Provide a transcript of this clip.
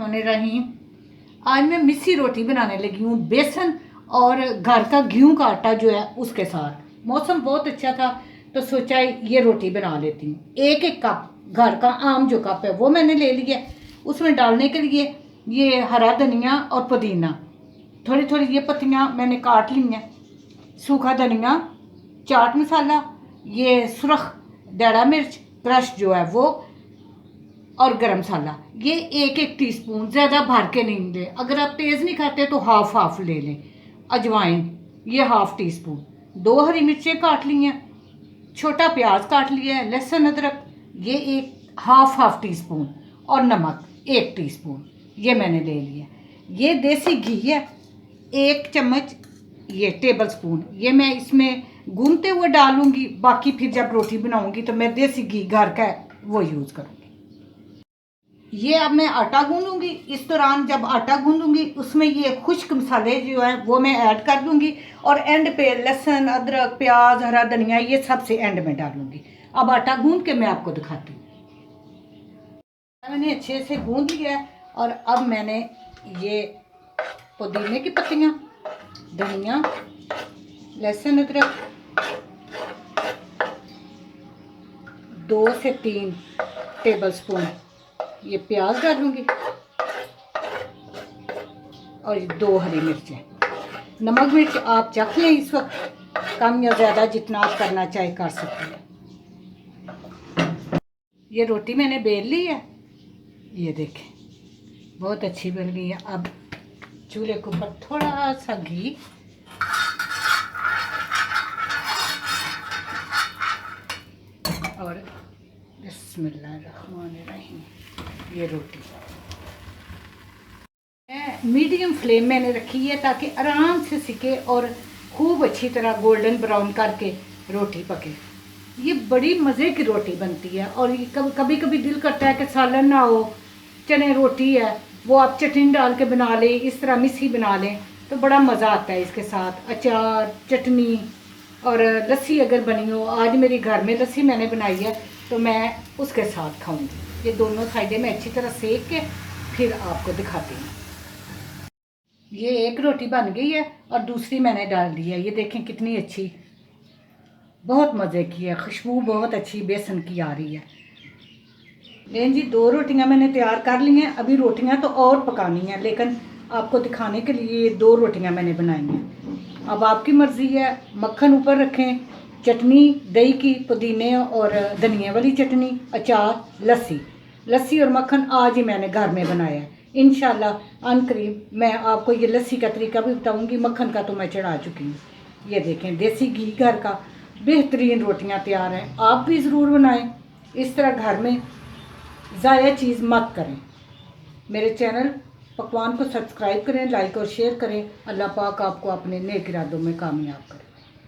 बिस्मिल्लाहिर्रहमानिर्रहीम। आज मैं मिस्सी रोटी बनाने लगी हूँ बेसन और घर का गेहूं का आटा जो है उसके साथ। मौसम बहुत अच्छा था तो सोचा ये रोटी बना लेती हूँ। एक एक कप घर का आम जो कप है वो मैंने ले लिया। उसमें डालने के लिए ये हरा धनिया और पुदीना, थोड़ी थोड़ी ये पत्तियाँ मैंने काट ली हैं, सूखा धनिया, चाट मसाला, ये सुरख दाड़ा मिर्च क्रश जो है वो, और गरम मसाला। ये एक एक टीस्पून, ज़्यादा भर के नहीं ले। अगर आप तेज़ नहीं खाते तो हाफ हाफ ले लें। अजवाइन ये हाफ टी स्पून, 2 हरी मिर्चें काट ली हैं, छोटा प्याज काट लिया है, लहसुन अदरक ये एक हाफ टी स्पून, और नमक 1 टीस्पून ये मैंने ले लिया। ये देसी घी है 1 चम्मच, ये टेबल स्पून ये मैं इसमें गूंदते हुए डालूंगी। बाकी फिर जब रोटी बनाऊंगी तो मैं देसी घी घर का वो यूज़ करूँगी। ये अब मैं आटा गूंदूंगी। इस दौरान जब आटा गूंदूंगी उसमें ये खुश्क मसाले जो है वो मैं ऐड कर दूंगी, और एंड पे लहसुन अदरक प्याज हरा धनिया ये सबसे एंड में डालूंगी। अब आटा गूंद के मैं आपको दिखाती हूँ। मैंने अच्छे से गूंद लिया है, और अब मैंने ये पुदीने की पत्तियाँ, धनिया, लहसुन अदरक 2 से 3 टेबल स्पून ये प्याज डालूंगी, और 2 हरी मिर्चें। नमक मिर्च आप चख लें इस वक्त, कम या ज़्यादा जितना आप करना चाहे कर सकते हैं। ये रोटी मैंने बेल ली है, ये देखें बहुत अच्छी बन गई है। अब चूल्हे के ऊपर थोड़ा सा घी, और बिस्मिल्लाहिर्रहमानिर्रहीम ये रोटी मीडियम फ्लेम मैंने रखी है ताकि आराम से सिके और खूब अच्छी तरह गोल्डन ब्राउन करके रोटी पके। ये बड़ी मज़े की रोटी बनती है, और ये कभी कभी दिल करता है कि सालन ना हो, चने रोटी है वो आप चटनी डाल के बना लें, इस तरह मिस्सी बना लें तो बड़ा मज़ा आता है। इसके साथ अचार, चटनी और लस्सी अगर बनी हो, आज मेरी घर में लस्सी मैंने बनाई है तो मैं उसके साथ खाऊंगी। ये दोनों साइडें में अच्छी तरह सेक के फिर आपको दिखाती हूँ। ये एक रोटी बन गई है और दूसरी मैंने डाल दी है। ये देखें कितनी अच्छी, बहुत मज़े की है, खुशबू बहुत अच्छी बेसन की आ रही है। लेकिन जी 2 रोटियां मैंने तैयार कर ली हैं। अभी रोटियां तो और पकानी हैं, लेकिन आपको दिखाने के लिए 2 रोटियां मैंने बनाई हैं। अब आपकी मर्ज़ी है, मक्खन ऊपर रखें, चटनी दही की, पुदीने और धनिया वाली चटनी, अचार, लस्सी और मक्खन आज ही मैंने घर में बनाया है। इंशाल्लाह अनकरीब मैं आपको ये लस्सी का तरीका भी बताऊंगी। मक्खन का तो मैं चढ़ा चुकी हूँ। ये देखें देसी घी घर का, बेहतरीन रोटियां तैयार हैं। आप भी ज़रूर बनाएं इस तरह, घर में ज़ाया चीज़ मत करें। मेरे चैनल पकवान को सब्सक्राइब करें, लाइक और शेयर करें। अल्लाह पाक आपको अपने नेक इरादों में कामयाब करें।